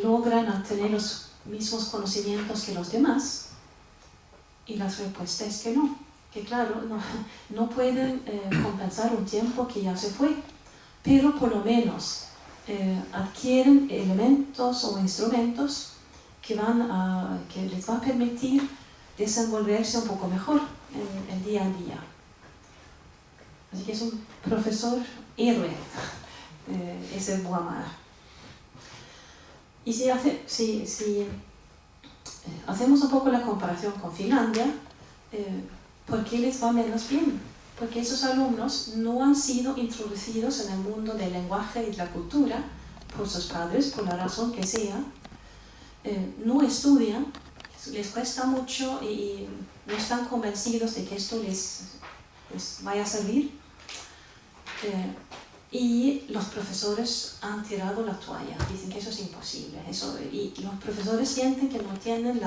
logran tener los mismos conocimientos que los demás, y la respuesta es que no, que claro, no pueden compensar un tiempo que ya se fue, pero por lo menos adquieren elementos o instrumentos que les va a permitir desenvolverse un poco mejor en el día a día. Así que es un profesor héroe, ese Boimard. Y si hacemos un poco la comparación con Finlandia, ¿por qué les va menos bien? Porque esos alumnos no han sido introducidos en el mundo del lenguaje y de la cultura por sus padres, por la razón que sea. No estudian, les cuesta mucho y no están convencidos de que esto les vaya a servir. Y los profesores han tirado la toalla, dicen que eso es imposible. Y los profesores sienten que no tienen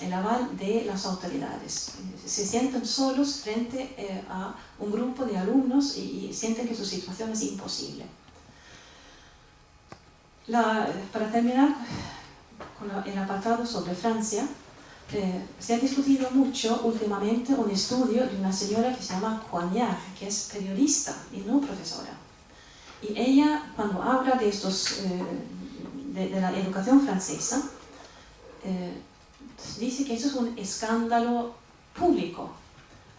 el aval de las autoridades. Se sienten solos frente a un grupo de alumnos y sienten que su situación es imposible. Para terminar con el apartado sobre Francia, se ha discutido mucho últimamente un estudio de una señora que se llama Coignard, que es periodista y no profesora. Y ella, cuando habla de de la educación francesa, dice que eso es un escándalo público.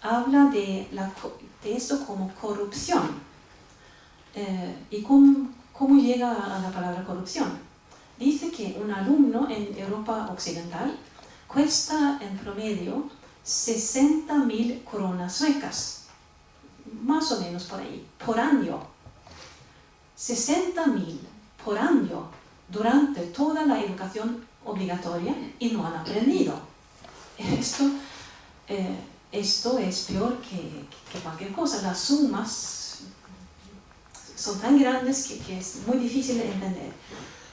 Habla de esto como corrupción. ¿Y cómo llega a la palabra corrupción? Dice que un alumno en Europa Occidental cuesta en promedio 60.000 coronas suecas, más o menos por ahí, por año. 60.000 por año durante toda la educación obligatoria y no han aprendido. Esto es peor que cualquier cosa. Las sumas son tan grandes que es muy difícil de entender.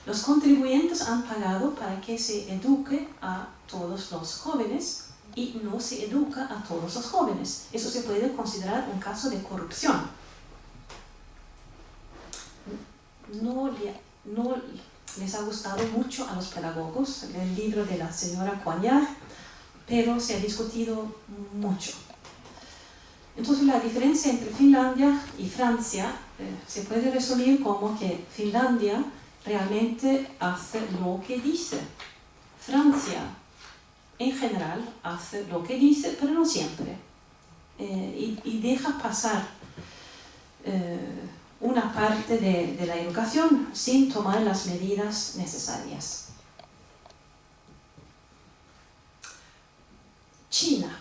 Los contribuyentes han pagado para que se eduque a todos los jóvenes y no se educa a todos los jóvenes. Eso se puede considerar un caso de corrupción. No les ha gustado mucho a los pedagogos el libro de la señora Coignard, pero se ha discutido mucho. Entonces la diferencia entre Finlandia y Francia se puede resumir como que Finlandia realmente hace lo que dice. Francia, en general, hace lo que dice, pero no siempre. Y deja pasar una parte de la educación sin tomar las medidas necesarias. China.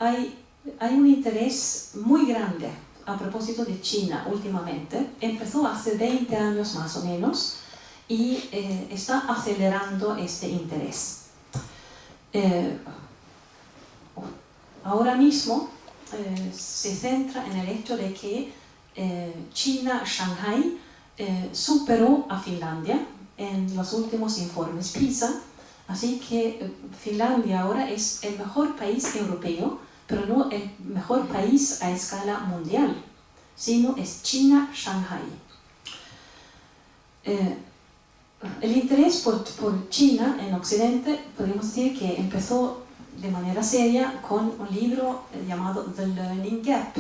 Hay un interés muy grande a propósito de China últimamente. Empezó hace 20 años más o menos y está acelerando este interés. Ahora mismo se centra en el hecho de que China, Shanghai, superó a Finlandia en los últimos informes PISA, así que Finlandia ahora es el mejor país europeo, pero no el mejor país a escala mundial, sino es China, Shanghai. El interés por China en Occidente, podemos decir que empezó de manera seria con un libro llamado The Learning Gap,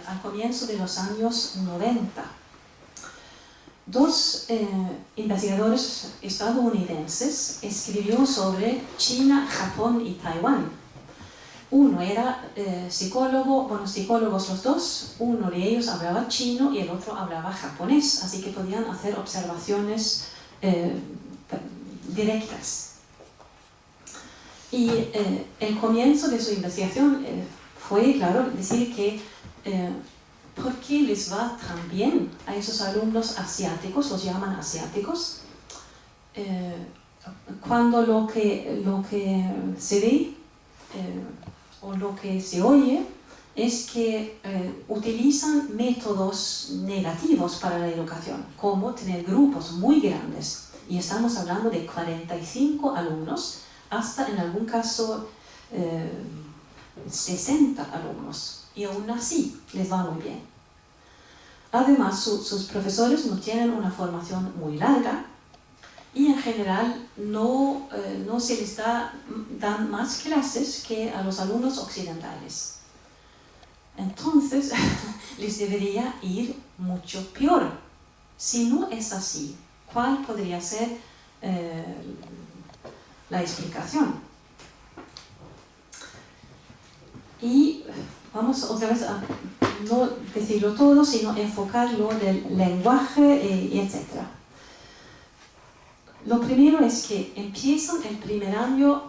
al comienzo de los años 90. Dos investigadores estadounidenses escribieron sobre China, Japón y Taiwán. Uno era psicólogos los dos, uno de ellos hablaba chino y el otro hablaba japonés, así que podían hacer observaciones directas. Y el comienzo de su investigación fue, claro, decir que ¿por qué les va tan bien a esos alumnos asiáticos, los llaman asiáticos? Cuando lo que se ve o lo que se oye es que utilizan métodos negativos para la educación, como tener grupos muy grandes, y estamos hablando de 45 alumnos, hasta en algún caso 60 alumnos, y aún así les va muy bien. Además, sus profesores no tienen una formación muy larga y en general no se les dan más clases que a los alumnos occidentales. Entonces, les debería ir mucho peor. Si no es así, ¿cuál podría ser la explicación? Y vamos otra vez a no decirlo todo, sino enfocarlo del lenguaje, etc. Lo primero es que empiezan el primer año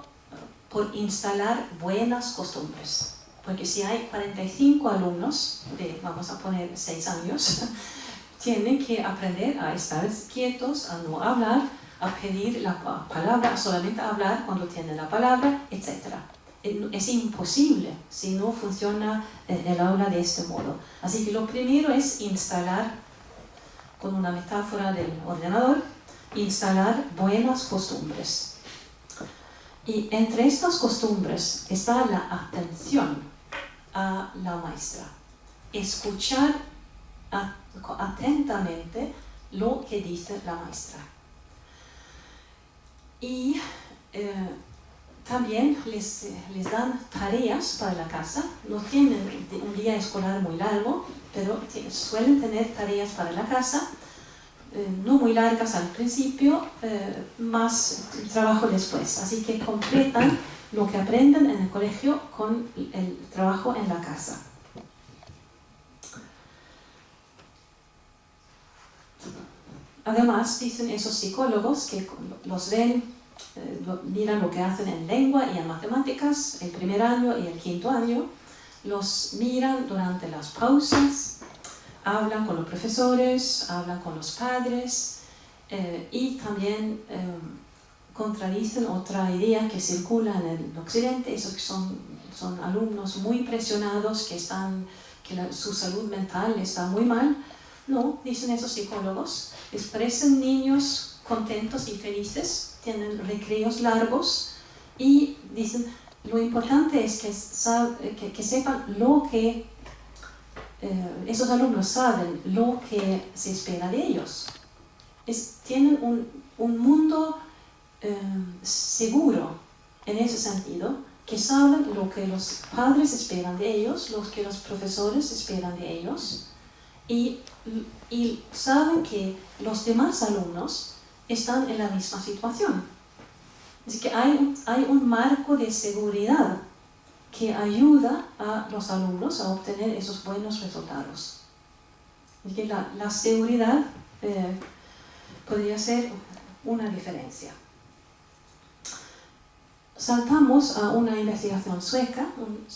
por instalar buenas costumbres. Porque si hay 45 alumnos de, vamos a poner, 6 años, tienen que aprender a estar quietos, a no hablar, a pedir la palabra, a solamente hablar cuando tienen la palabra, etc. Es imposible si no funciona el aula de este modo. Así que lo primero es instalar, con una metáfora del ordenador, instalar buenas costumbres. Y entre estas costumbres está la atención a la maestra. Escuchar atentamente lo que dice la maestra. Y también les dan tareas para la casa. No tienen un día escolar muy largo, pero suelen tener tareas para la casa, no muy largas al principio, más trabajo después. Así que completan lo que aprenden en el colegio con el trabajo en la casa. Además, dicen esos psicólogos que los ven, miran lo que hacen en lengua y en matemáticas, el primer año y el quinto año, los miran durante las pausas, hablan con los profesores, hablan con los padres y también contradicen otra idea que circula en el occidente, esos que son alumnos muy presionados, que su salud mental está muy mal. No, dicen esos psicólogos, les parecen niños contentos y felices, tienen recreos largos y dicen, lo importante es que sepan lo que esos alumnos saben, lo que se espera de ellos. Tienen un mundo seguro en ese sentido, que saben lo que los padres esperan de ellos, lo que los profesores esperan de ellos, y saben que los demás alumnos están en la misma situación. Así que hay un marco de seguridad que ayuda a los alumnos a obtener esos buenos resultados. Así que la seguridad podría ser una diferencia. Saltamos a una investigación sueca, un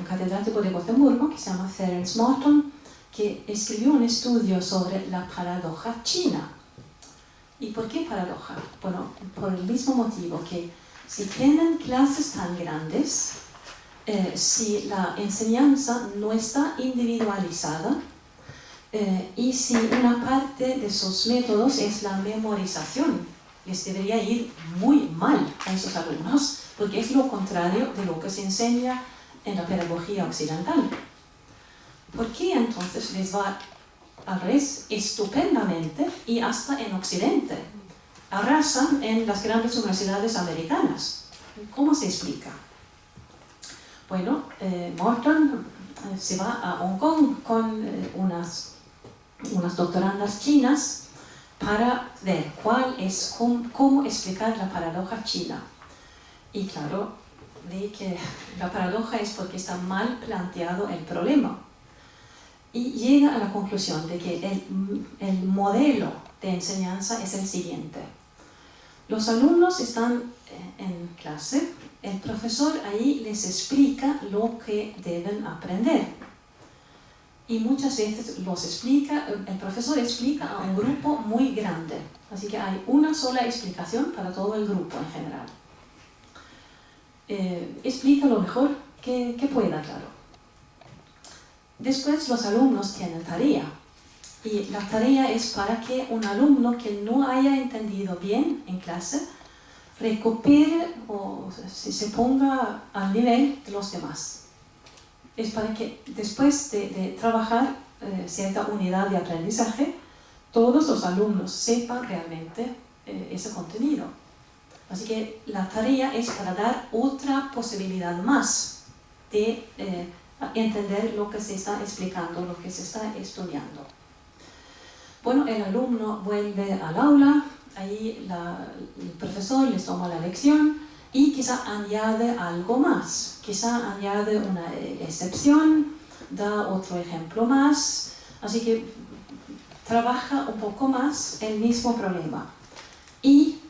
catedrático de Gotemburgo que se llama Terence Marton, que escribió un estudio sobre la paradoja china. ¿Y por qué paradoja? Bueno, por el mismo motivo que si tienen clases tan grandes, si la enseñanza no está individualizada y si una parte de sus métodos es la memorización, les debería ir muy mal a esos alumnos, porque es lo contrario de lo que se enseña en la pedagogía occidental. ¿Por qué entonces les va al revés estupendamente y hasta en Occidente? Arrasan en las grandes universidades americanas. ¿Cómo se explica? Bueno, Morton se va a Hong Kong con unas doctorandas chinas para ver cómo explicar la paradoja china. Y claro, ve que la paradoja es porque está mal planteado el problema. Y llega a la conclusión de que el modelo de enseñanza es el siguiente. Los alumnos están en clase, el profesor ahí les explica lo que deben aprender. Y muchas veces el profesor explica a un grupo muy grande. Así que hay una sola explicación para todo el grupo en general. Explica lo mejor que pueda, claro. Después los alumnos tienen tarea. Y la tarea es para que un alumno que no haya entendido bien en clase recupere o se ponga al nivel de los demás. Es para que después de trabajar cierta unidad de aprendizaje, todos los alumnos sepan realmente ese contenido. Así que la tarea es para dar otra posibilidad más de entender lo que se está explicando, lo que se está estudiando. Bueno, el alumno vuelve al aula, ahí el profesor les toma la lección y quizá añade algo más, quizá añade una excepción, da otro ejemplo más, así que trabaja un poco más el mismo problema. Y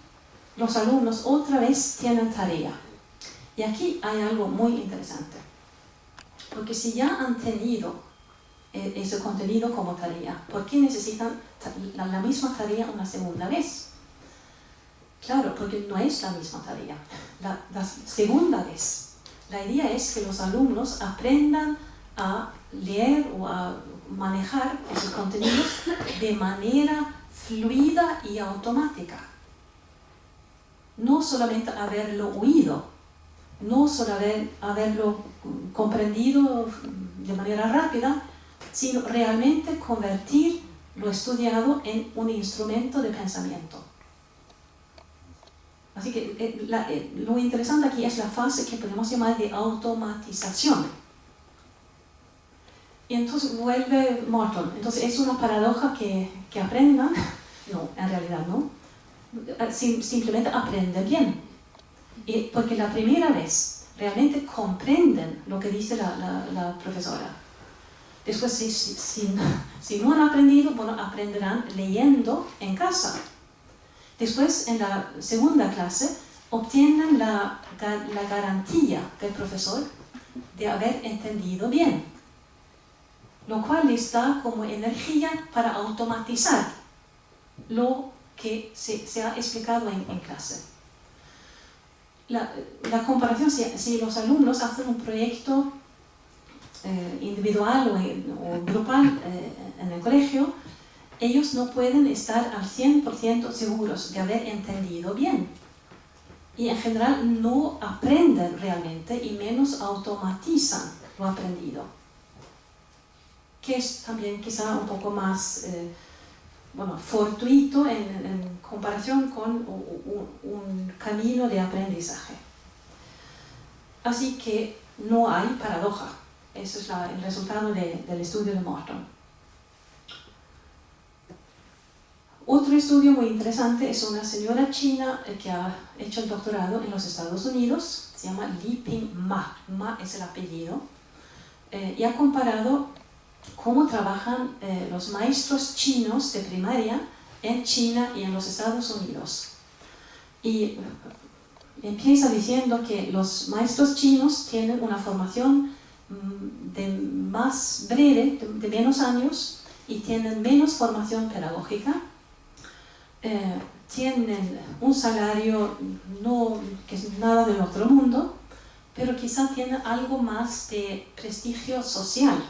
los alumnos otra vez tienen tarea. Y aquí hay algo muy interesante, porque si ya han tenido ese contenido como tarea, ¿por qué necesitan la misma tarea una segunda vez? Claro, porque no es la misma tarea. La segunda vez, la idea es que los alumnos aprendan a leer o a manejar esos contenidos de manera fluida y automática. No solamente haberlo oído, no solo haberlo comprendido de manera rápida, sino realmente convertir lo estudiado en un instrumento de pensamiento. Así que lo interesante aquí es la fase que podemos llamar de automatización. Y entonces vuelve Morton. Entonces es una paradoja que aprendan. No, en realidad no. Simplemente aprenden bien. Porque la primera vez realmente comprenden lo que dice la profesora. Después, si no han aprendido, bueno, aprenderán leyendo en casa. Después, en la segunda clase, obtienen la garantía del profesor de haber entendido bien, lo cual les da como energía para automatizar lo que se ha explicado en clase. La comparación, si los alumnos hacen un proyecto individual o grupal en el colegio, ellos no pueden estar al 100% seguros de haber entendido bien. Y en general no aprenden realmente y menos automatizan lo aprendido. Que es también quizá un poco más fortuito en comparación con un camino de aprendizaje. Así que no hay paradoja. Ese es el resultado del estudio de Morton. Otro estudio muy interesante es una señora china que ha hecho el doctorado en los Estados Unidos, se llama Li Ping Ma, Ma es el apellido, y ha comparado cómo trabajan los maestros chinos de primaria en China y en los Estados Unidos. Y empieza diciendo que los maestros chinos tienen una formación más breve, de menos años, y tienen menos formación pedagógica. Tienen un salario que es nada del otro mundo, pero quizá tienen algo más de prestigio social.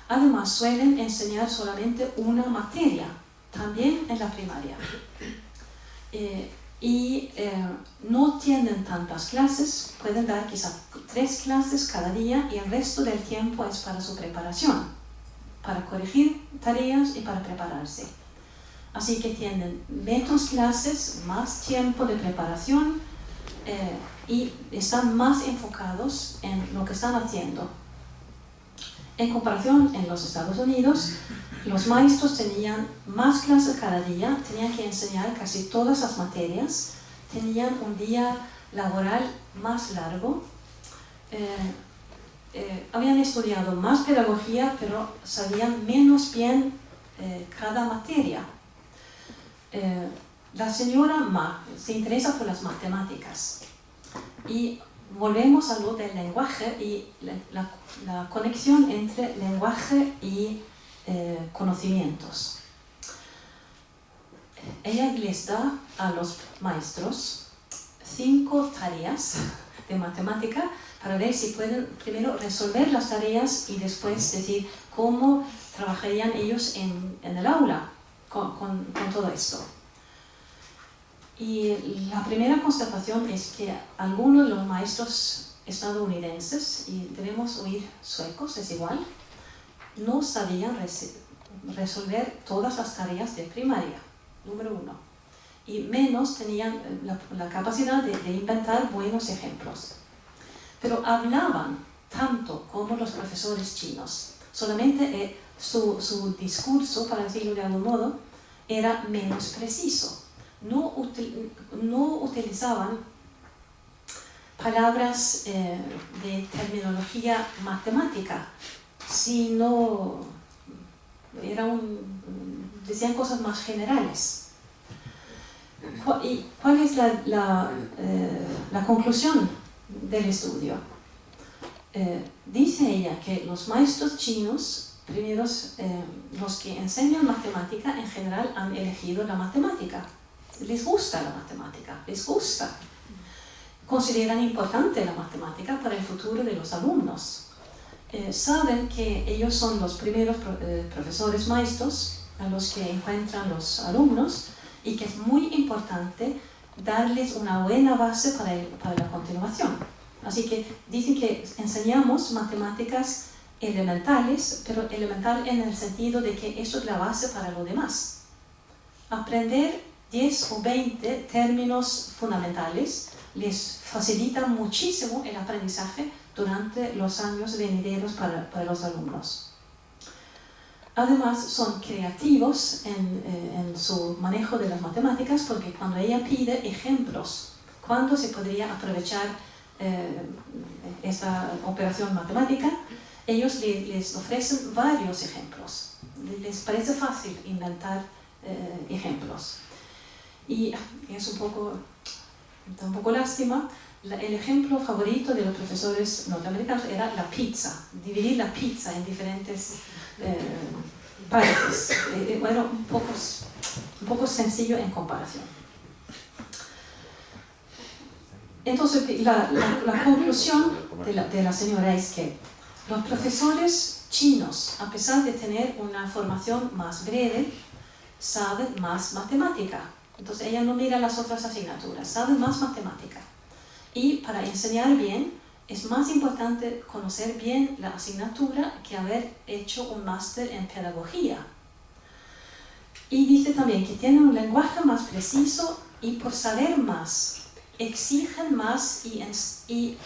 Además, suelen enseñar solamente una materia, también en la primaria. No tienen tantas clases, pueden dar quizá 3 clases cada día y el resto del tiempo es para su preparación, para corregir tareas y para prepararse. Así que tienen menos clases, más tiempo de preparación y están más enfocados en lo que están haciendo. En comparación, en los Estados Unidos, los maestros tenían más clases cada día, tenían que enseñar casi todas las materias, tenían un día laboral más largo, habían estudiado más pedagogía, pero sabían menos bien cada materia. La señora Ma se interesa por las matemáticas y volvemos a lo del lenguaje y la conexión entre lenguaje y conocimientos. Ella les da a los maestros 5 tareas de matemática para ver si pueden primero resolver las tareas y después decir cómo trabajarían ellos en el aula con todo esto. Y la primera constatación es que algunos de los maestros estadounidenses, y debemos oír suecos, es igual, no sabían resolver todas las tareas de primaria, número 1. Y menos tenían la capacidad de inventar buenos ejemplos. Pero hablaban tanto como los profesores chinos. Solamente su discurso, para decirlo de algún modo, era menos preciso. No utilizaban palabras de terminología matemática, sino decían cosas más generales. ¿Y cuál es la conclusión del estudio? Dice ella que los maestros chinos, primeros, los que enseñan matemática, en general han elegido la matemática. Les gusta la matemática, les gusta. Consideran importante la matemática para el futuro de los alumnos. Saben que ellos son los primeros profesores maestros a los que encuentran los alumnos y que es muy importante darles una buena base para la continuación. Así que dicen que enseñamos matemáticas elementales, pero elemental en el sentido de que eso es la base para lo demás. Aprender 10 o 20 términos fundamentales les facilita muchísimo el aprendizaje durante los años venideros para los alumnos. Además, son creativos en su manejo de las matemáticas porque cuando ella pide ejemplos, cuándo se podría aprovechar esta operación matemática, ellos les ofrecen varios ejemplos. Les parece fácil inventar ejemplos. Y es un poco lástima. El ejemplo favorito de los profesores norteamericanos era la pizza, dividir la pizza en diferentes partes. Bueno, un poco sencillo en comparación. Entonces, la conclusión de la señora es que los profesores chinos, a pesar de tener una formación más breve, saben más matemática. Entonces, ella no mira las otras asignaturas, saben más matemática. Y para enseñar bien, es más importante conocer bien la asignatura que haber hecho un máster en pedagogía. Y dice también que tienen un lenguaje más preciso y por saber más, exigen más y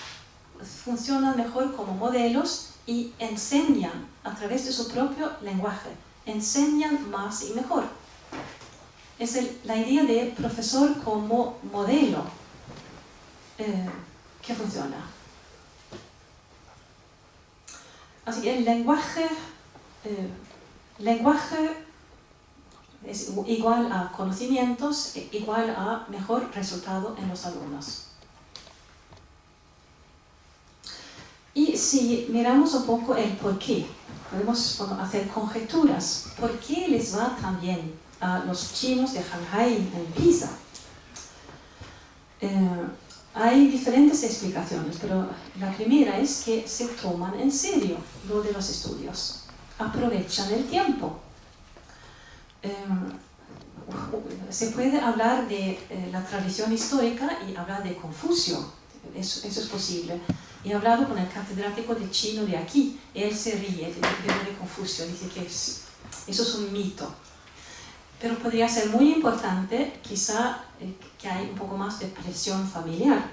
funcionan mejor como modelos y enseñan a través de su propio lenguaje, enseñan más y mejor. Es la idea de profesor como modelo que funciona. Así que el lenguaje es igual a conocimientos, igual a mejor resultado en los alumnos. Y si miramos un poco el por qué, podemos hacer conjeturas. ¿Por qué les va tan bien a los chinos de Shanghái en PISA? Hay diferentes explicaciones, pero la primera es que se toman en serio lo de los estudios, aprovechan el tiempo. Se puede hablar de la tradición histórica y hablar de Confucio, eso es posible. He hablado con el catedrático de chino de aquí, él se ríe de Confucio, dice que eso es un mito. Pero podría ser muy importante, quizá, que hay un poco más de presión familiar,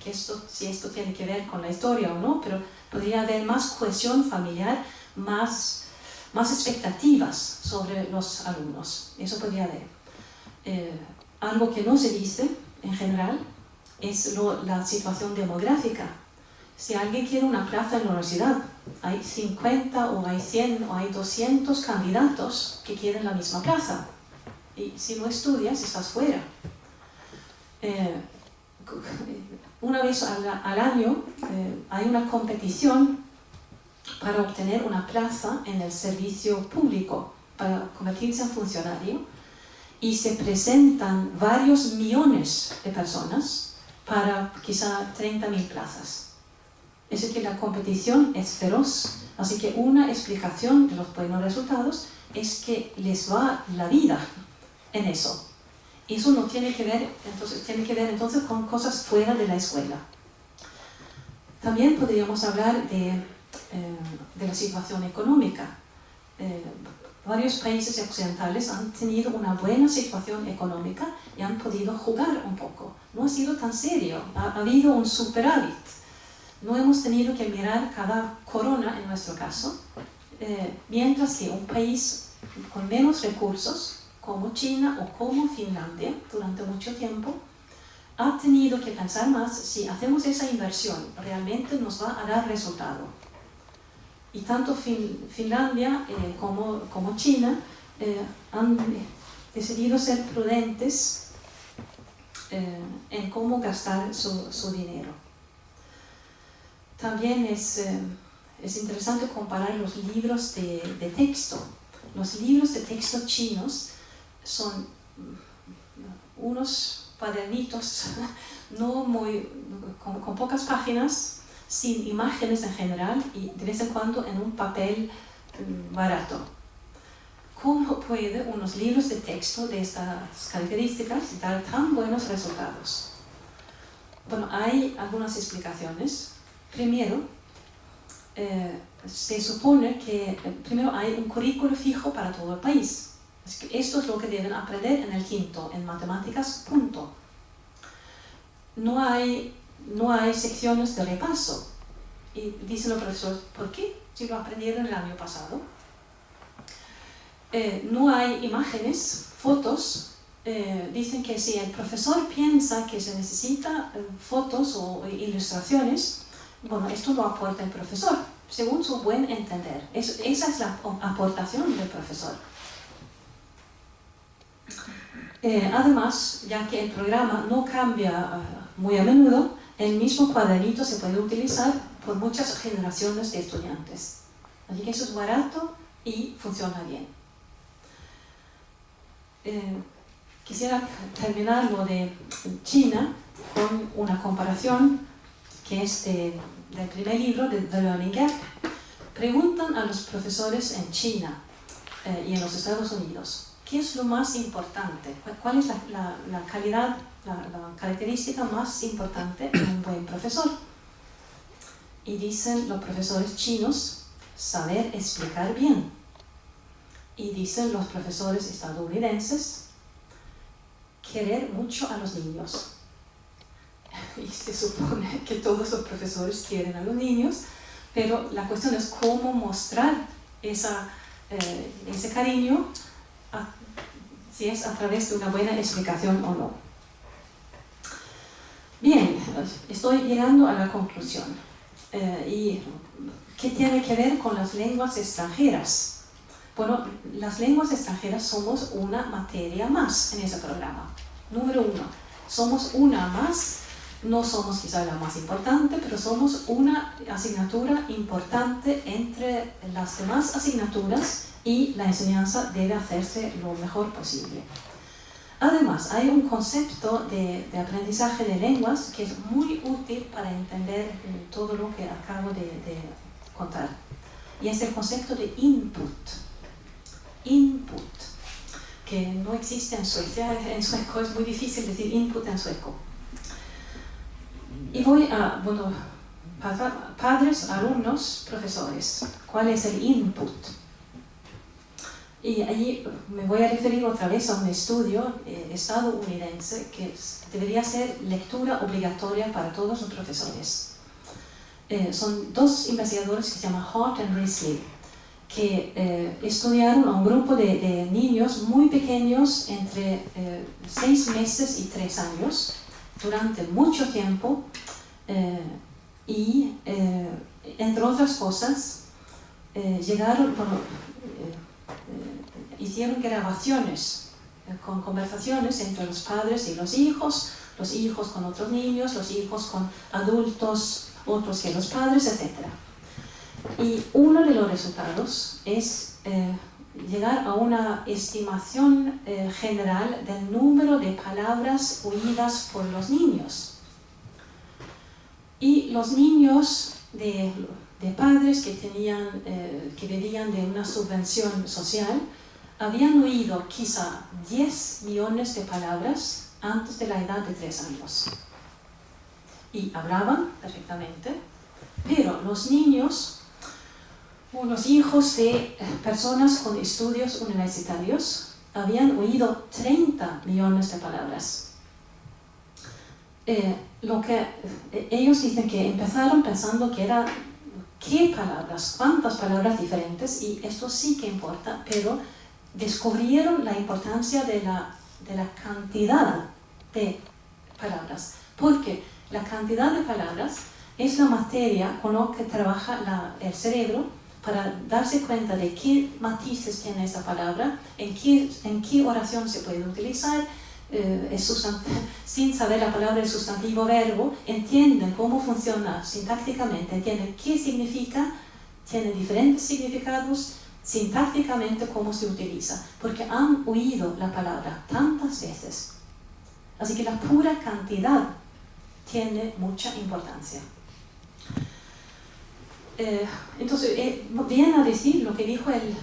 que si esto tiene que ver con la historia o no, pero podría haber más cohesión familiar, más expectativas sobre los alumnos. Eso podría haber. Algo que no se dice, en general, es la situación demográfica. Si alguien quiere una plaza en la universidad, hay 50 o hay 100 o hay 200 candidatos que quieren la misma plaza. Y si no estudias, estás fuera. Una vez al año hay una competición para obtener una plaza en el servicio público, para convertirse en funcionario, y se presentan varios millones de personas para quizá 30.000 plazas. Es decir, que la competición es feroz, así que una explicación de los buenos resultados es que les va la vida en eso. Eso no tiene que ver, entonces con cosas fuera de la escuela. También podríamos hablar de de la situación económica. Varios países occidentales han tenido una buena situación económica y han podido jugar un poco. No ha sido tan serio, ha habido un superávit. No hemos tenido que mirar cada corona en nuestro caso, mientras que un país con menos recursos, como China o como Finlandia, durante mucho tiempo, ha tenido que pensar más si hacemos esa inversión, realmente nos va a dar resultado. Y tanto Finlandia como China han decidido ser prudentes en cómo gastar su dinero. También es interesante comparar los libros de texto. Los libros de texto chinos son unos cuadernitos con pocas páginas, sin imágenes en general y de vez en cuando en un papel barato. ¿Cómo pueden unos libros de texto de estas características dar tan buenos resultados? Bueno, hay algunas explicaciones. Primero, se supone que primero hay un currículo fijo para todo el país. Así que esto es lo que deben aprender en el quinto, en matemáticas, punto. No hay secciones de repaso. Y dicen los profesores, ¿por qué? Si lo aprendieron el año pasado. No hay imágenes, fotos. Dicen que si el profesor piensa que se necesita fotos o ilustraciones, bueno, esto lo aporta el profesor, según su buen entender. Esa es la aportación del profesor. Además, ya que el programa no cambia muy a menudo, el mismo cuadernito se puede utilizar por muchas generaciones de estudiantes. Así que eso es barato y funciona bien. Quisiera terminar lo de China con una comparación que es del primer libro, de The Learning Gap. Preguntan a los profesores en China y en los Estados Unidos, ¿qué es lo más importante? ¿Cuál es la calidad, la característica más importante de un buen profesor? Y dicen los profesores chinos, saber explicar bien. Y dicen los profesores estadounidenses, querer mucho a los niños. Y se supone que todos los profesores quieren a los niños, pero la cuestión es cómo mostrar ese cariño, si es a través de una buena explicación o no. Bien, estoy llegando a la conclusión. ¿Y qué tiene que ver con las lenguas extranjeras? Bueno, las lenguas extranjeras somos una materia más en ese programa. Número 1, somos una más. No somos quizá la más importante, pero somos una asignatura importante entre las demás asignaturas y la enseñanza debe hacerse lo mejor posible. Además, hay un concepto de aprendizaje de lenguas que es muy útil para entender todo lo que acabo de contar. Y es el concepto de input. Input, que no existe en Suecia. En sueco es muy difícil decir input en sueco. Y voy a, bueno, padres, alumnos, profesores. ¿Cuál es el input? Y allí me voy a referir otra vez a un estudio estadounidense que debería ser lectura obligatoria para todos los profesores. Son dos investigadores que se llaman Hart y Risley, que estudiaron a un grupo de niños muy pequeños, entre 6 meses y 3 años, durante mucho tiempo, y entre otras cosas hicieron grabaciones con conversaciones entre los padres y los hijos con otros niños, los hijos con adultos, otros que los padres, etc. Y uno de los resultados es llegar a una estimación general del número de palabras oídas por los niños. Y los niños de padres que vivían de una subvención social habían oído quizá 10 millones de palabras antes de la edad de 3 años. Y hablaban perfectamente, pero los niños Los hijos de personas con estudios universitarios habían oído 30 millones de palabras. Ellos dicen que empezaron pensando que era qué palabras, cuántas palabras diferentes, y esto sí que importa, pero descubrieron la importancia de la cantidad de palabras, porque la cantidad de palabras es la materia con la que trabaja el cerebro para darse cuenta de qué matices tiene esta palabra, en qué oración se puede utilizar. Sin saber la palabra el sustantivo verbo, entienden cómo funciona sintácticamente, entienden qué significa, tiene diferentes significados, sintácticamente cómo se utiliza, porque han oído la palabra tantas veces. Así que la pura cantidad tiene mucha importancia. Entonces, viene a decir lo que dijo el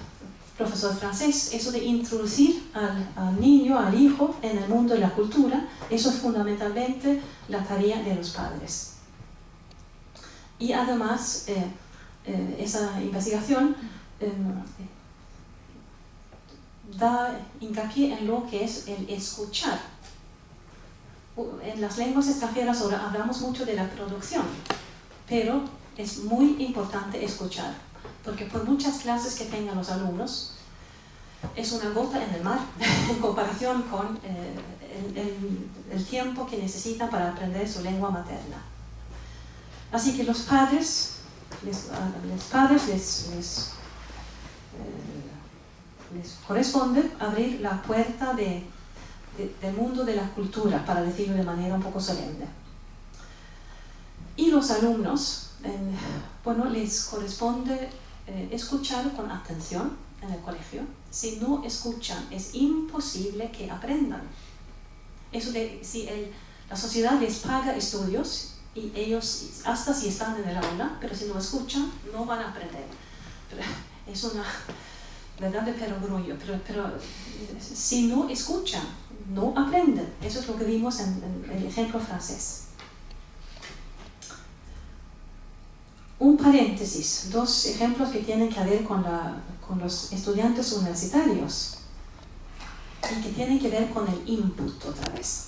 profesor francés, eso de introducir al niño, al hijo, en el mundo de la cultura, eso es fundamentalmente la tarea de los padres. Y además, esa investigación da hincapié en lo que es el escuchar. En las lenguas extranjeras ahora hablamos mucho de la producción, pero es muy importante escuchar, porque por muchas clases que tengan los alumnos, es una gota en el mar en comparación con el tiempo que necesitan para aprender su lengua materna. Así que los padres les corresponde abrir la puerta del mundo de la cultura, para decirlo de manera un poco solemne. Y los alumnos, les corresponde escuchar con atención en el colegio. Si no escuchan, es imposible que aprendan. Eso si la sociedad les paga estudios, y ellos, hasta si están en el aula, pero si no escuchan, no van a aprender. Pero es una verdad de perogrullo, pero si no escuchan, no aprenden. Eso es lo que vimos en el ejemplo francés. Un paréntesis, dos ejemplos que tienen que ver con los estudiantes universitarios y que tienen que ver con el input otra vez.